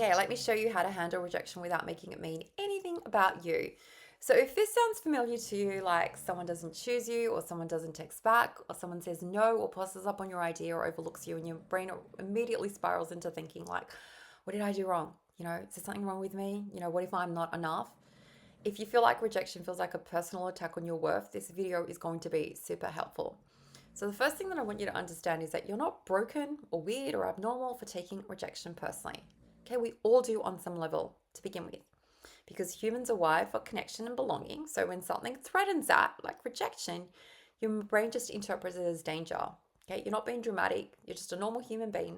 Okay, let me show you how to handle rejection without making it mean anything about you. So, if this sounds familiar to you, like someone doesn't choose you, or someone doesn't text back, or someone says no, or passes up on your idea, or overlooks you, and your brain immediately spirals into thinking, like, what did I do wrong? Is there something wrong with me? What if I'm not enough? If you feel like rejection feels like a personal attack on your worth, this video is going to be super helpful. So, the first thing that I want you to understand is that you're not broken or weird or abnormal for taking rejection personally. Okay, we all do on some level to begin with, because humans are wired for connection and belonging. So, when something threatens that, like rejection, your brain just interprets it as danger. Okay, you're not being dramatic, you're just a normal human being.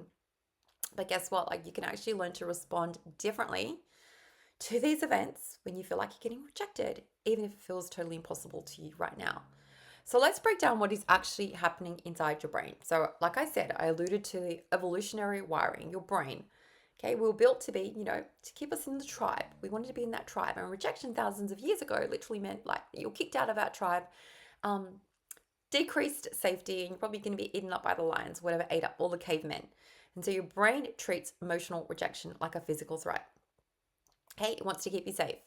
But guess what? Like, you can actually learn to respond differently to these events when you feel like you're getting rejected, even if it feels totally impossible to you right now. So let's break down what is actually happening inside your brain. So, like I said, I alluded to the evolutionary wiring, your brain. Okay, we were built to be, to keep us in the tribe. We wanted to be in that tribe. And rejection thousands of years ago literally meant like you're kicked out of that tribe, um, decreased safety, and you're probably going to be eaten up by the lions, whatever ate up all the cavemen. And so your brain treats emotional rejection like a physical threat. Okay, it wants to keep you safe.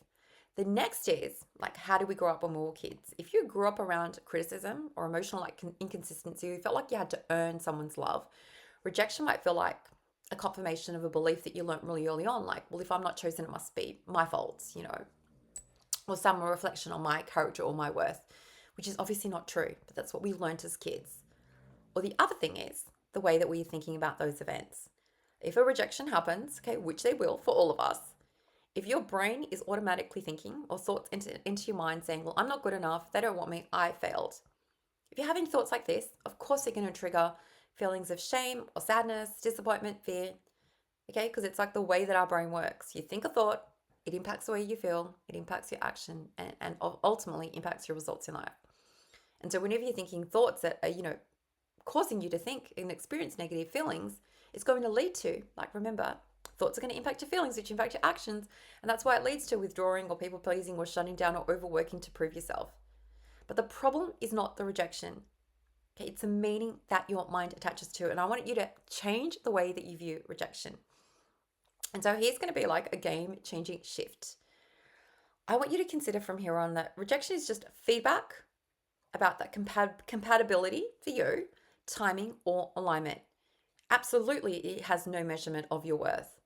The next is like, how did we grow up when we were kids? If you grew up around criticism or emotional like inconsistency, you felt like you had to earn someone's love. Rejection might feel like a confirmation of a belief that you learned really early on. Like, well, if I'm not chosen, it must be my fault, or some reflection on my character or my worth, which is obviously not true, but that's what we learned as kids. Or the other thing is the way that we're thinking about those events. If a rejection happens, okay, which they will for all of us, if your brain is automatically thinking or thoughts into your mind saying, well, I'm not good enough, they don't want me, I failed. If you're having thoughts like this, of course they're going to trigger feelings of shame or sadness, disappointment, fear, okay? Because it's like the way that our brain works. You think a thought, it impacts the way you feel, it impacts your action, and ultimately impacts your results in life. And so whenever you're thinking thoughts that are, causing you to think and experience negative feelings, it's going to lead to, like, remember, thoughts are going to impact your feelings, which impact your actions. And that's why it leads to withdrawing or people pleasing or shutting down or overworking to prove yourself. But the problem is not the rejection. Okay, it's a meaning that your mind attaches to. And I want you to change the way that you view rejection. And so here's going to be like a game changing shift. I want you to consider from here on that rejection is just feedback about that compatibility for you, timing, or alignment. Absolutely, it has no measurement of your worth.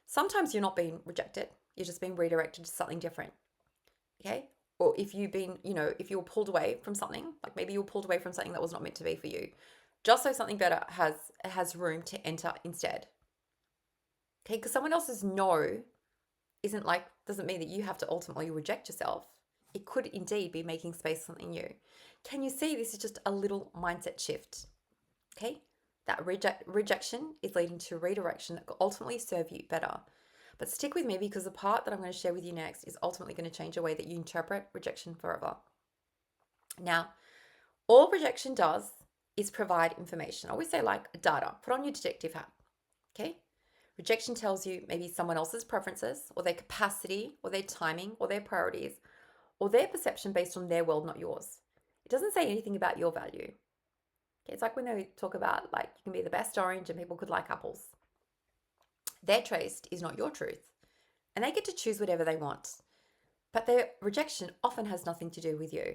Sometimes you're not being rejected, you're just being redirected to something different. Okay? Or if you've been, if you were pulled away from something, like maybe you were pulled away from something that was not meant to be for you, just so something better has room to enter instead. Okay? Because someone else's no isn't like, doesn't mean that you have to ultimately reject yourself. It could indeed be making space for something new. Can you see this is just a little mindset shift? Okay? That rejection is leading to redirection that could ultimately serve you better. But stick with me, because the part that I'm going to share with you next is ultimately going to change the way that you interpret rejection forever. Now, all rejection does is provide information. I always say, like, data. Put on your detective hat. Okay? Rejection tells you maybe someone else's preferences, or their capacity, or their timing, or their priorities, or their perception based on their world, not yours. It doesn't say anything about your value. Okay, it's like when they talk about, like, you can be the best orange and people could like apples. Their taste is not your truth, and they get to choose whatever they want. But their rejection often has nothing to do with you.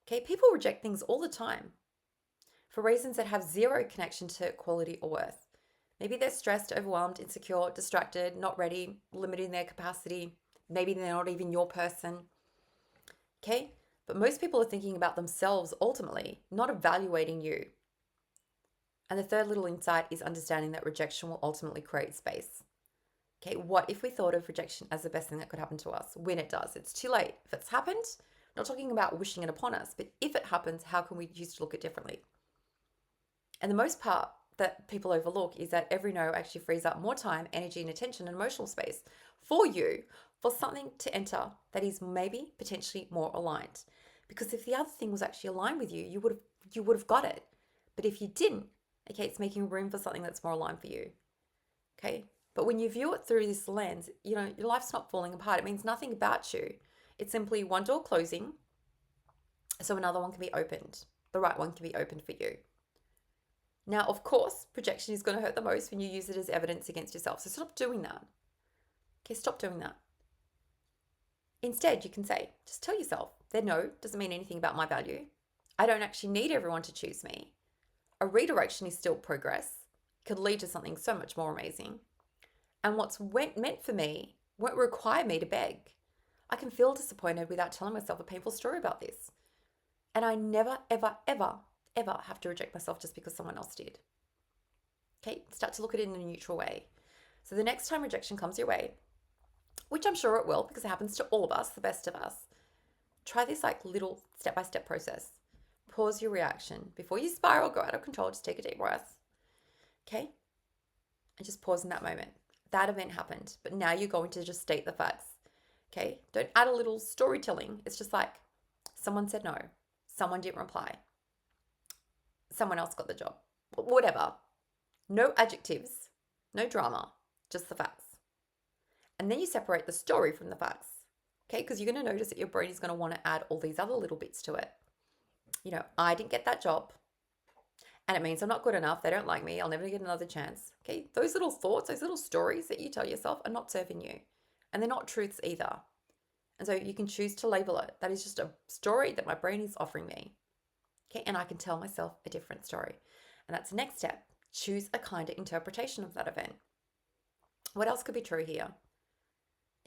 Okay, people reject things all the time for reasons that have zero connection to quality or worth. Maybe they're stressed, overwhelmed, insecure, distracted, not ready, limiting their capacity. Maybe they're not even your person. Okay, but most people are thinking about themselves ultimately, not evaluating you. And the third little insight is understanding that rejection will ultimately create space. Okay, what if we thought of rejection as the best thing that could happen to us when it does? It's too late. If it's happened, I'm not talking about wishing it upon us, but if it happens, how can we choose to look at it differently? And the most part that people overlook is that every no actually frees up more time, energy, and attention and emotional space for you, for something to enter that is maybe potentially more aligned. Because if the other thing was actually aligned with you, you would have got it. But if you didn't, okay, it's making room for something that's more aligned for you. Okay? But when you view it through this lens, your life's not falling apart. It means nothing about you. It's simply one door closing so another one can be opened. The right one can be opened for you. Now, of course, projection is going to hurt the most when you use it as evidence against yourself. So stop doing that. Okay, stop doing that. Instead, you can say, just tell yourself, their no doesn't mean anything about my value. I don't actually need everyone to choose me. A redirection is still progress, could lead to something so much more amazing. And what's meant for me won't require me to beg. I can feel disappointed without telling myself a painful story about this. And I never, ever, ever, ever have to reject myself just because someone else did. Okay, start to look at it in a neutral way. So the next time rejection comes your way, which I'm sure it will because it happens to all of us, the best of us, try this like little step-by-step process. Pause your reaction. Before you spiral, go out of control, just take a deep breath. Okay? And just pause in that moment. That event happened, but now you're going to just state the facts. Okay? Don't add a little storytelling. It's just like someone said no, someone didn't reply, someone else got the job, whatever. No adjectives, no drama, just the facts. And then you separate the story from the facts. Okay? Because you're going to notice that your brain is going to want to add all these other little bits to it. You know, I didn't get that job, and it means I'm not good enough. They don't like me. I'll never get another chance. Okay? Those little thoughts, those little stories that you tell yourself are not serving you, and they're not truths either. And so you can choose to label it. That is just a story that my brain is offering me. Okay? And I can tell myself a different story. And that's the next step. Choose a kinder interpretation of that event. What else could be true here?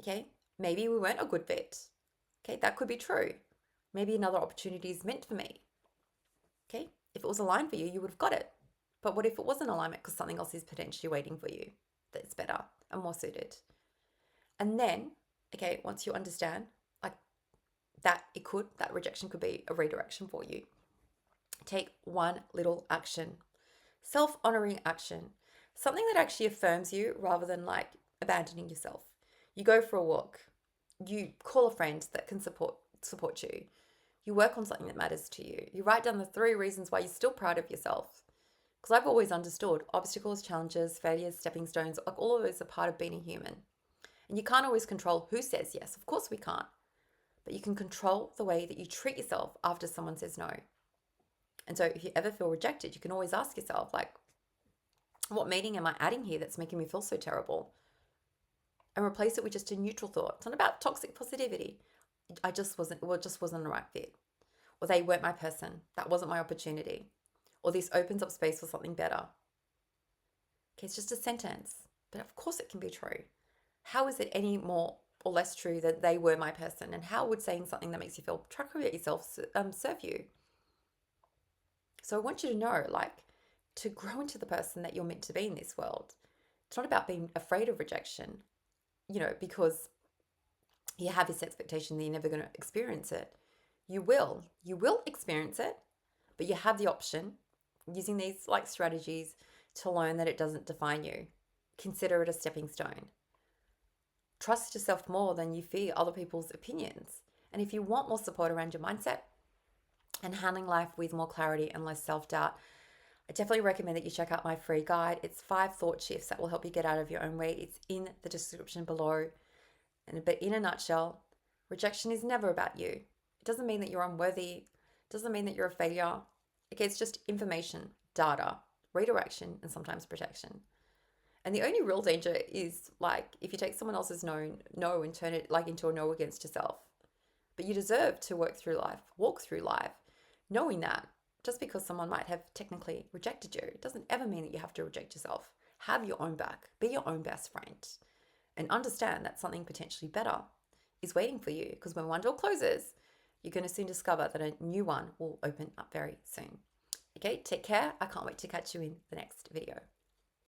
Okay? Maybe we weren't a good fit. Okay? That could be true. Maybe another opportunity is meant for me. Okay? If it was aligned for you, you would have got it. But what if it wasn't alignment because something else is potentially waiting for you that's better and more suited? And then, okay, once you understand like that that rejection could be a redirection for you, take one little action, self-honoring action, something that actually affirms you rather than like abandoning yourself. You go for a walk, you call a friend that can support you. You work on something that matters to you. You write down the 3 reasons why you're still proud of yourself. Because I've always understood obstacles, challenges, failures, stepping stones, like all of those are part of being a human. And you can't always control who says yes. Of course we can't. But you can control the way that you treat yourself after someone says no. And so if you ever feel rejected, you can always ask yourself, like, what meaning am I adding here that's making me feel so terrible? And replace it with just a neutral thought. It's not about toxic positivity. It just wasn't the right fit. Or they weren't my person. That wasn't my opportunity. Or this opens up space for something better. Okay, it's just a sentence. But of course it can be true. How is it any more or less true that they were my person? And how would saying something that makes you feel trucker about yourself serve you? So I want you to know, like, to grow into the person that you're meant to be in this world, it's not about being afraid of rejection, you know, because you have this expectation that you're never going to experience it. You will experience it, but you have the option using these like strategies to learn that it doesn't define you. Consider it a stepping stone. Trust yourself more than you fear other people's opinions. And if you want more support around your mindset and handling life with more clarity and less self-doubt, I definitely recommend that you check out my free guide. It's 5 thought shifts that will help you get out of your own way. It's in the description below. But in a nutshell, rejection is never about you. It doesn't mean that you're unworthy. It doesn't mean that you're a failure. Okay, it's just information, data, redirection, and sometimes protection. And the only real danger is like if you take someone else's no and turn it like into a no against yourself. But you deserve to walk through life, knowing that just because someone might have technically rejected you, it doesn't ever mean that you have to reject yourself. Have your own back. Be your own best friend. And understand that something potentially better is waiting for you, because when one door closes, you're going to soon discover that a new one will open up very soon. Okay, take care. I can't wait to catch you in the next video.